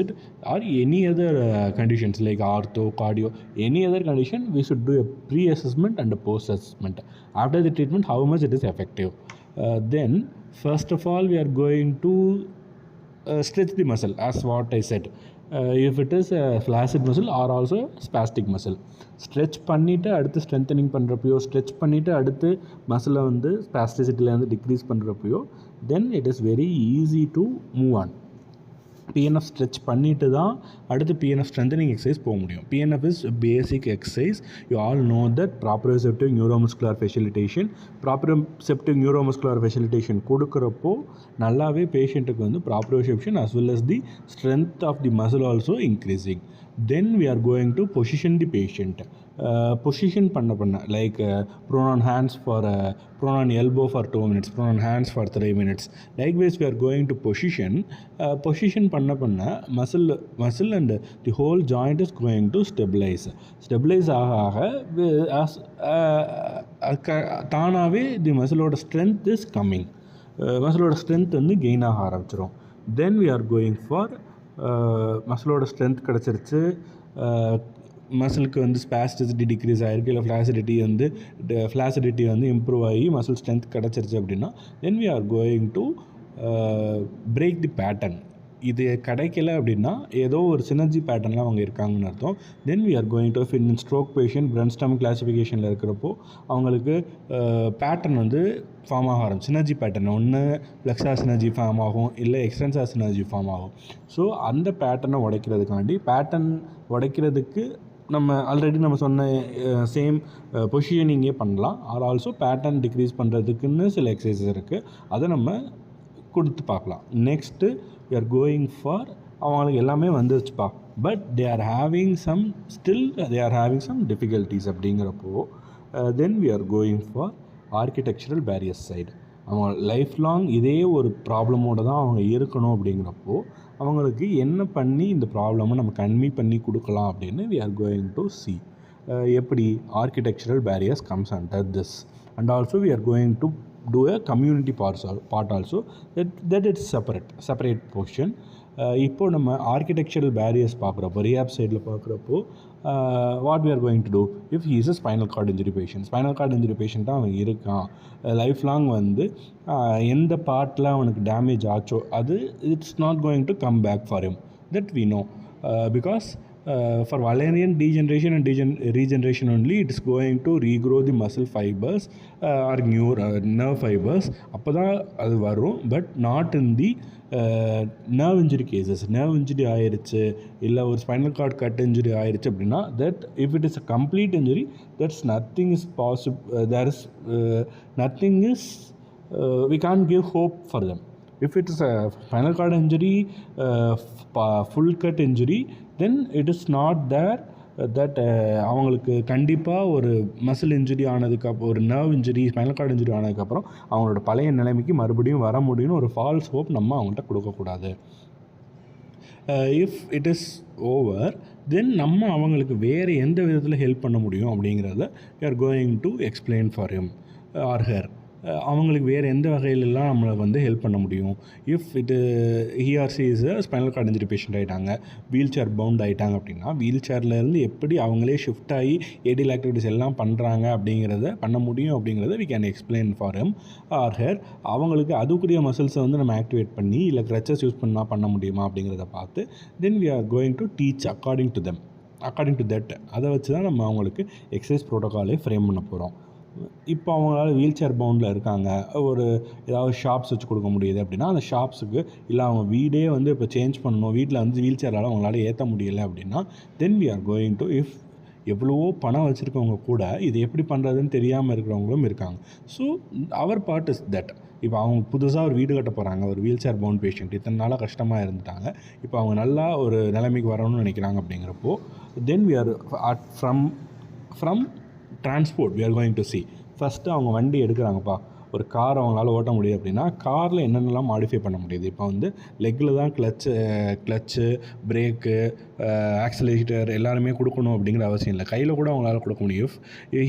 it or any other conditions like ortho, cardio, any other condition, we should do a pre-assessment and a post-assessment. After the treatment, how much it is effective. Then first of all, we are going to stretch the muscle as what I said. If it is a flaccid muscle or also spastic muscle, stretch பண்ணிவிட்டு அடுத்து strengthening பண்ணுறப்பையோ, stretch பண்ணிவிட்டு அடுத்து மசிலை வந்து ஸ்பாஸ்டிசிட்டிலேருந்து decrease பண்ணுறப்பையோ, then it is very easy to move on. PNF stretch பண்ணிட்டு தான் அடுத்து PNF ஸ்ட்ரென்தனிங் எக்ஸசைஸ் போக முடியும். PNF is basic exercise. You all know that proprioceptive neuromuscular facilitation. Proprioceptive neuromuscular facilitation கொடுக்குறப்போ நல்லாவே பேஷண்ட்டுக்கு வந்து ப்ராப்ரோசெப்ஷன் as well as the strength of the muscle also increasing. Then we are going to position the patient. Position பண்ண like prone on hands for prone on elbow for 2 minutes, prone on hands for 3 minutes. Likewise, we are going to position பண்ண muscle and the whole joint is going to stabilize ஆக தானாகவே the muscle strength is coming. மசிலோட strength வந்து gain ஆக ஆரம்பிச்சிடும். Then we are going for மசிலோட strength கிடச்சிருச்சு, மசிலுக்கு வந்து ஸ்பாஸ்டிசிட்டி டிக்ரீஸ் ஆகிருக்கு, இல்லை ஃப்ளாசிடிட்டி வந்து இம்ப்ரூவ் ஆகி மசில் ஸ்ட்ரென்த் கிடச்சிருச்சு அப்படின்னா, தென் we are going to break the pattern. இது கிடைக்கல அப்படின்னா ஏதோ ஒரு சினர்ஜி பேட்டர்னில் அவங்க இருக்காங்கன்னு அர்த்தம். தென் we are going to in stroke patient Brainstorm கிளாசிஃபிகேஷனில் இருக்கிறப்போ அவங்களுக்கு பேட்டர்ன் வந்து ஃபார்ம் ஆக ஆரம்பிச்சு. சினர்ஜி பேட்டர்ன் ஒன்று ஃப்ளெக்ஸார் சினர்ஜி ஃபார்ம் ஆகும், இல்லை எக்ஸ்டென்சார் சினர்ஜி ஃபார்ம் ஆகும். ஸோ அந்த பேட்டர்னை உடைக்கிறதுக்கு நம்ம ஆல்ரெடி நம்ம சொன்ன சேம் பொசிஷனிங்கே பண்ணலாம். ஆர் ஆல்சோ பேட்டர்ன் டிக்ரீஸ் பண்ணுறதுக்குன்னு சில எக்ஸசைசஸ் இருக்குது, அதை நம்ம கொடுத்து பார்க்கலாம். Next we are going for அவங்களுக்கு எல்லாமே வந்துருச்சுப்பா, but they are having some difficulties அப்படிங்கிறப்போ then we are going for architectural barrier side. அவங்க லைஃப் லாங் இதே ஒரு ப்ராப்ளமோடு தான் அவங்க இருக்கணும் அப்படிங்கிறப்போ அவங்களுக்கு என்ன பண்ணி இந்த ப்ராப்ளமை நம்ம கன்வி பண்ணி கொடுக்கலாம் அப்படின்னு we are going to see. எப்படி architectural barriers comes under this, and also we are going to do a community part also, that it's separate portion. இப்போ நம்ம ஆர்கிடெக்சரல் பேரியர்ஸ் பார்க்குறப்போ, ரிஹாப் சைடில் பார்க்குறப்போ what we are going to do if he is a spinal cord injury patient. Spinal cord injury பேஷண்ட்டாக அவன் இருக்கான், life long வந்து எந்த பார்ட்டில் அவனுக்கு டேமேஜ் ஆச்சோ அது it's not going to come back for him, that we know, because for Wallerian degeneration and regeneration only, it is going to regrow the muscle fibers or nerve fibers. அப்போ தான் அது வரும், but not in the nerve injury cases. nerve injury ஆயிடுச்சு, இல்லை ஒரு spinal cord cut injury ஆயிடுச்சு அப்படின்னா, that if it is a complete injury, that's nothing is possible, there is nothing is we can't give hope for them. If it is a spinal cord injury, full cut injury, then it is not there that அவங்களுக்கு கண்டிப்பாக ஒரு muscle injury ஆனதுக்கப்புறம், ஒரு nerve injury, spinal cord injury ஆனதுக்கப்புறம் அவங்களோட பழைய நிலைமைக்கு மறுபடியும் வர முடியும்னு ஒரு ஃபால்ஸ் ஹோப் நம்ம அவங்கள்ட்ட கொடுக்கக்கூடாது. இஃப் இட் இஸ் ஓவர், தென் நம்ம அவங்களுக்கு வேறு எந்த விதத்தில் ஹெல்ப் பண்ண முடியும் அப்படிங்கிறத we are going to explain for him or her. அவங்களுக்கு வேறு எந்த வகையிலலாம் நம்மளை வந்து ஹெல்ப் பண்ண முடியும். If he or she is a spinal cord injury patient ஆகிட்டாங்க, வீல் சேர் பவுண்ட் ஆகிட்டாங்க அப்படின்னா, வீல் சேர்லேருந்து எப்படி அவங்களே ஷிஃப்ட் ஆகி ஏடிஎல் ஆக்டிவிட்டிஸ் எல்லாம் பண்ணுறாங்க பண்ண முடியும் அப்படிங்கிறத we can explain for him or her. அவங்களுக்கு அதுக்குரிய மசில்ஸை வந்து நம்ம ஆக்டிவேட் பண்ணி இல்லை க்ரச்சஸ் யூஸ் பண்ண முடியுமா அப்படிங்கிறத பார்த்து then we are going to teach according to that. அதை வச்சு தான் நம்ம அவங்களுக்கு எக்ஸசைஸ் ப்ரோட்டோக்காலே ஃப்ரேம் பண்ண போகிறோம். இப்போ அவங்களால வீல் சேர் பவுண்டில் இருக்காங்க, ஒரு ஏதாவது ஷாப்ஸ் வச்சு கொடுக்க முடியுது அப்படின்னா அந்த ஷாப்ஸுக்கு, இல்லை அவங்க வீடே வந்து இப்போ சேஞ்ச் பண்ணணும், வீட்டில் வந்து வீல் சேரால் அவங்களால ஏற்ற முடியலை அப்படின்னா, தென் we are going to, if எவ்வளவோ பணம் வச்சுருக்கவங்க கூட இது எப்படி பண்ணுறதுன்னு தெரியாமல் இருக்கிறவங்களும் இருக்காங்க. So our part is that. இப்போ அவங்க புதுசாக ஒரு வீடு கட்ட போகிறாங்க, ஒரு வீல் சேர் பவுண்ட் பேஷண்ட் இத்தனை நாளாக கஷ்டமாக இருந்துட்டாங்க, இப்போ அவங்க நல்லா ஒரு நிலைமைக்கு வரணும்னு நினைக்கிறாங்க அப்படிங்கிறப்போ தென் we are from transport we are going to see. First அவங்க வண்டி எடுக்கிறாங்கப்பா, ஒரு கார் அவங்களால ஓட்ட முடியுது அப்படின்னா காரில் என்னென்னலாம் மாடிஃபை பண்ண முடியுது. இப்போ வந்து லெக்கில் தான் கிளச்சு பிரேக்கு ஆக்சிலேட்டர் எல்லாருமே கொடுக்கணும் அப்படிங்கிற அவசியம் இல்லை, கையில் கூட அவங்களால கொடுக்க முடியும்.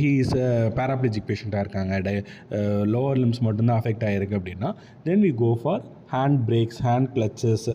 ஹி இஸ் பேராப்ளஜிக் பேஷண்ட்டாக இருக்காங்க, லோவர் லிம்ஸ் மட்டும்தான் அஃபெக்ட் ஆகிருக்கு அப்படின்னா, then we go for hand brakes, hand clutches,